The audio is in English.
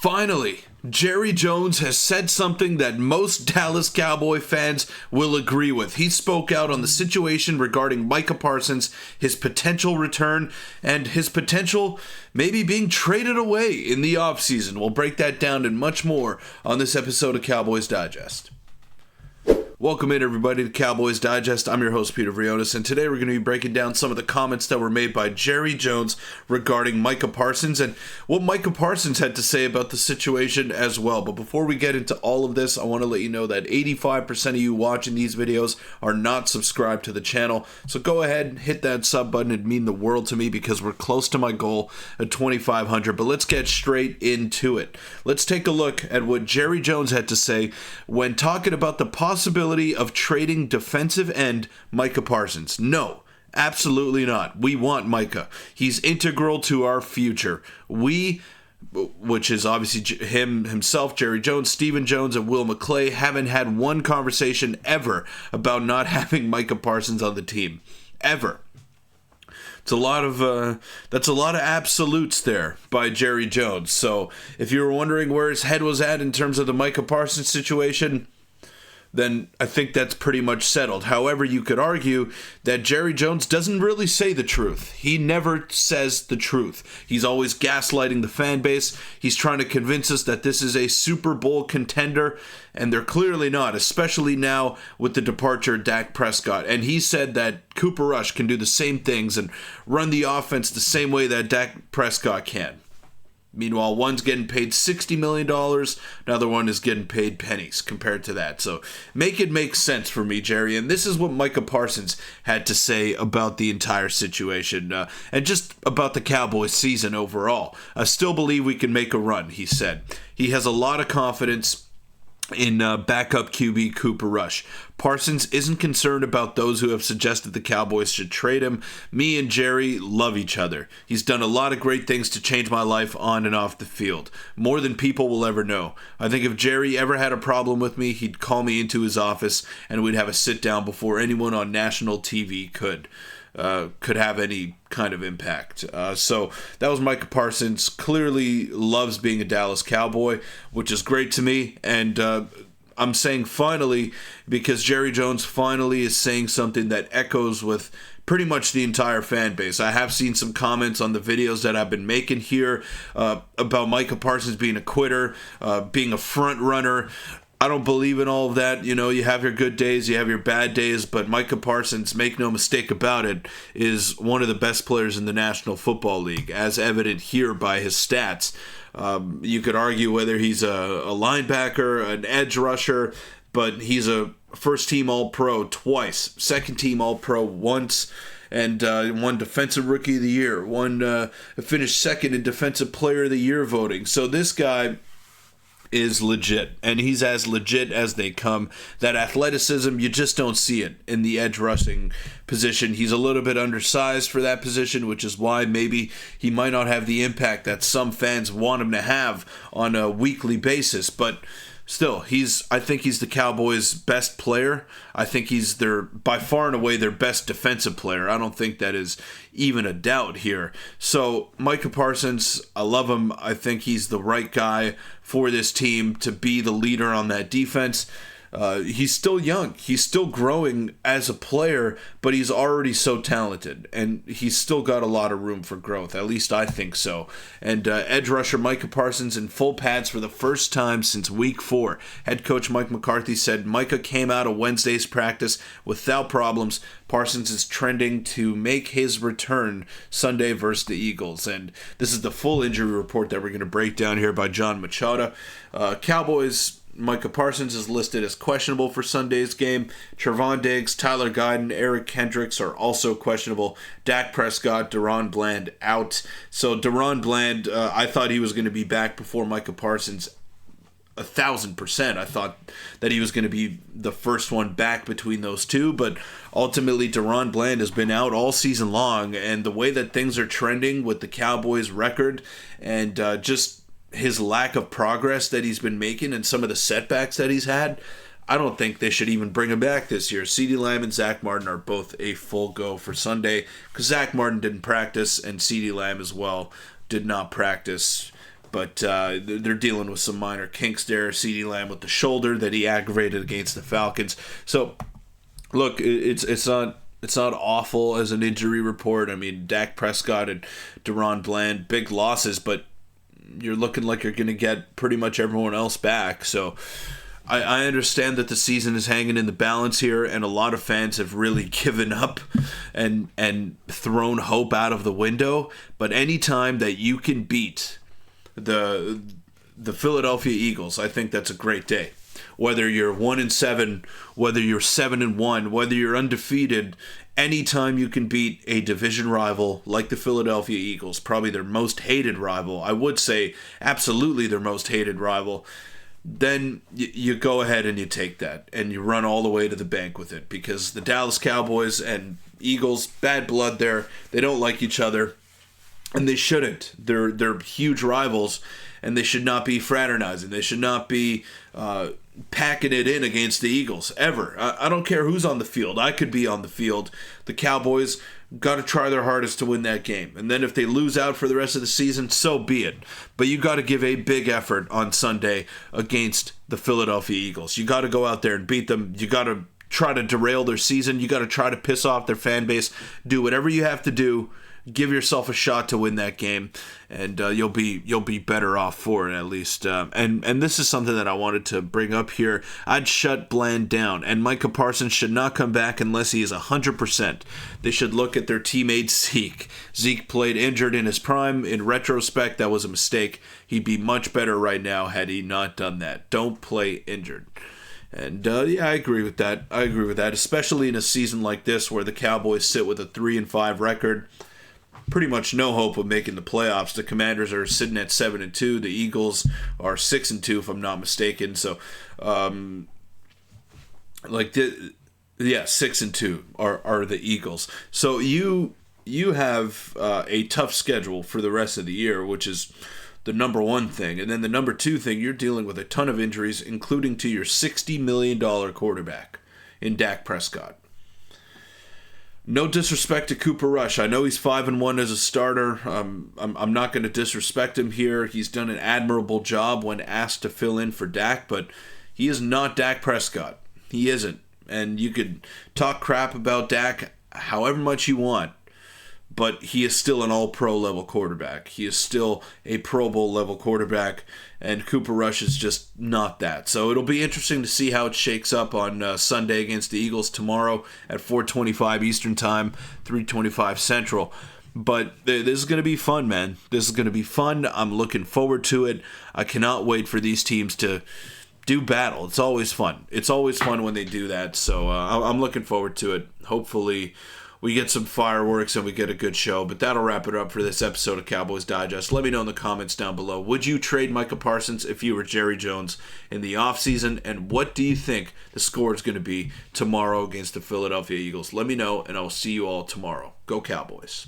Finally, Jerry Jones has said something that most Dallas Cowboy fans will agree with. He spoke out on the situation regarding Micah Parsons, his potential return, and his potential maybe being traded away in the offseason. We'll break that down and much more on this episode of Cowboys Digest. Welcome in, everybody, to Cowboys Digest. I'm your host, Peter Vryonis, and today we're going to be breaking down some of the comments that were made by Jerry Jones regarding Micah Parsons and what Micah Parsons had to say about the situation as well. But before we get into all of this, I want to let you know that 85% of you watching these videos are not subscribed to the channel. So go ahead and hit that sub button. It'd mean the world to me because we're close to my goal at 2,500. But let's get straight into it. Let's take a look at what Jerry Jones had to say when talking about the possibility of trading defensive end Micah Parsons. No, absolutely not. We want Micah. He's integral to our future. We, which is obviously himself, Jerry Jones, Stephen Jones, and Will McClay, haven't had one conversation ever about not having Micah Parsons on the team. Ever. It's a lot of that's a lot of absolutes there by Jerry Jones. So if you were wondering where his head was at in terms of the Micah Parsons situation, then I think that's pretty much settled. However, you could argue that Jerry Jones doesn't really say the truth. He never says the truth. He's always gaslighting the fan base. He's trying to convince us that this is a Super Bowl contender, and they're clearly not, especially now with the departure of Dak Prescott. And he said that Cooper Rush can do the same things and run the offense the same way that Dak Prescott can. Meanwhile, one's getting paid $60 million, another one is getting paid pennies compared to that. So make it make sense for me, Jerry. And this is what Micah Parsons had to say about the entire situation and just about the Cowboys season overall. I still believe we can make a run, he said. He has a lot of confidence in backup QB Cooper Rush. Parsons isn't concerned about those who have suggested the Cowboys should trade him. Me and Jerry love each other. He's done a lot of great things to change my life on and off the field. More than people will ever know. I think if Jerry ever had a problem with me, he'd call me into his office and we'd have a sit down before anyone on national TV could have any kind of impact. So that was Micah Parsons. Clearly loves being a Dallas Cowboy, which is great to me. And I'm saying finally because Jerry Jones finally is saying something that echoes with pretty much the entire fan base. I have seen some comments on the videos that I've been making here about Micah Parsons being a quitter, being a front runner. I don't believe in all of that. You know, you have your good days, you have your bad days, but Micah Parsons, make no mistake about it, is one of the best players in the National Football League, as evident here by his stats. You could argue whether he's a linebacker, an edge rusher, but he's a first-team All-Pro twice, second-team All-Pro once, and won Defensive Rookie of the Year, finished second in Defensive Player of the Year voting. So this guy is legit, and he's as legit as they come. That athleticism, you just don't see it in the edge rushing position. He's a little bit undersized for that position, which is why maybe he might not have the impact that some fans want him to have on a weekly basis, but still, I think he's the Cowboys' best player. I think he's by far and away their best defensive player. I don't think that is even a doubt here. So, Micah Parsons, I love him. I think he's the right guy for this team to be the leader on that defense. He's still young. He's still growing as a player, but he's already so talented, and he's still got a lot of room for growth. At least I think so. And edge rusher Micah Parsons in full pads for the first time since Week 4. Head coach Mike McCarthy said Micah came out of Wednesday's practice without problems. Parsons is trending to make his return Sunday versus the Eagles. And this is the full injury report that we're going to break down here by John Machado. Cowboys, Micah Parsons is listed as questionable for Sunday's game. Trevon Diggs, Tyler Guyton, Eric Kendricks are also questionable. Dak Prescott, Deron Bland out. So Deron Bland, I thought he was going to be back before Micah Parsons 1,000%. I thought that he was going to be the first one back between those two, but ultimately Deron Bland has been out all season long, and the way that things are trending with the Cowboys' record and just his lack of progress that he's been making and some of the setbacks that he's had, I don't think they should even bring him back this year. CeeDee Lamb and Zach Martin are both a full go for Sunday because Zach Martin didn't practice and CeeDee Lamb as well did not practice. but they're dealing with some minor kinks there. CeeDee Lamb with the shoulder that he aggravated against the Falcons. So, look, it's not awful as an injury report. I mean, Dak Prescott and Deron Bland, big losses, but you're looking like you're going to get pretty much everyone else back. So I understand that the season is hanging in the balance here, and a lot of fans have really given up and thrown hope out of the window. But anytime that you can beat the Philadelphia Eagles, I think that's a great day. Whether you're 1-7, whether you're 7-1, whether you're undefeated, anytime you can beat a division rival like the Philadelphia Eagles, probably their most hated rival, I would say absolutely their most hated rival, then you go ahead and you take that and you run all the way to the bank with it, because the Dallas Cowboys and Eagles, bad blood there. They don't like each other, and they shouldn't. They're huge rivals, and they should not be fraternizing. They should not be packing it in against the Eagles ever. I don't care who's on the field. I could be on the field. The Cowboys got to try their hardest to win that game. And then if they lose out for the rest of the season, so be it. But you got to give a big effort on Sunday against the Philadelphia Eagles. You got to go out there and beat them. You got to try to derail their season. You got to try to piss off their fan base. Do whatever you have to do. Give yourself a shot to win that game, and you'll be better off for it, at least. And this is something that I wanted to bring up here. I'd shut Bland down, and Micah Parsons should not come back unless he is 100%. They should look at their teammate Zeke. Zeke played injured in his prime. In retrospect, that was a mistake. He'd be much better right now had he not done that. Don't play injured. And yeah, I agree with that. Especially in a season like this where the Cowboys sit with a 3-5 record. Pretty much no hope of making the playoffs. The Commanders are sitting at 7-2. The Eagles are 6-2, if I'm not mistaken. So, 6-2 are the Eagles. So you have a tough schedule for the rest of the year, which is the number one thing. And then the number two thing, you're dealing with a ton of injuries, including to your $60 million quarterback in Dak Prescott. No disrespect to Cooper Rush. I know he's 5-1 as a starter. I'm not going to disrespect him here. He's done an admirable job when asked to fill in for Dak, but he is not Dak Prescott. He isn't. And you could talk crap about Dak however much you want, but he is still an all-pro level quarterback. He is still a Pro Bowl level quarterback, and Cooper Rush is just not that. So it'll be interesting to see how it shakes up on Sunday against the Eagles tomorrow at 4:25 Eastern Time, 3:25 Central. But this is going to be fun, man. This is going to be fun. I'm looking forward to it. I cannot wait for these teams to do battle. It's always fun. It's always fun when they do that. So I'm looking forward to it. Hopefully we get some fireworks and we get a good show. But that'll wrap it up for this episode of Cowboys Digest. Let me know in the comments down below. Would you trade Micah Parsons if you were Jerry Jones in the offseason? And what do you think the score is going to be tomorrow against the Philadelphia Eagles? Let me know, and I'll see you all tomorrow. Go Cowboys.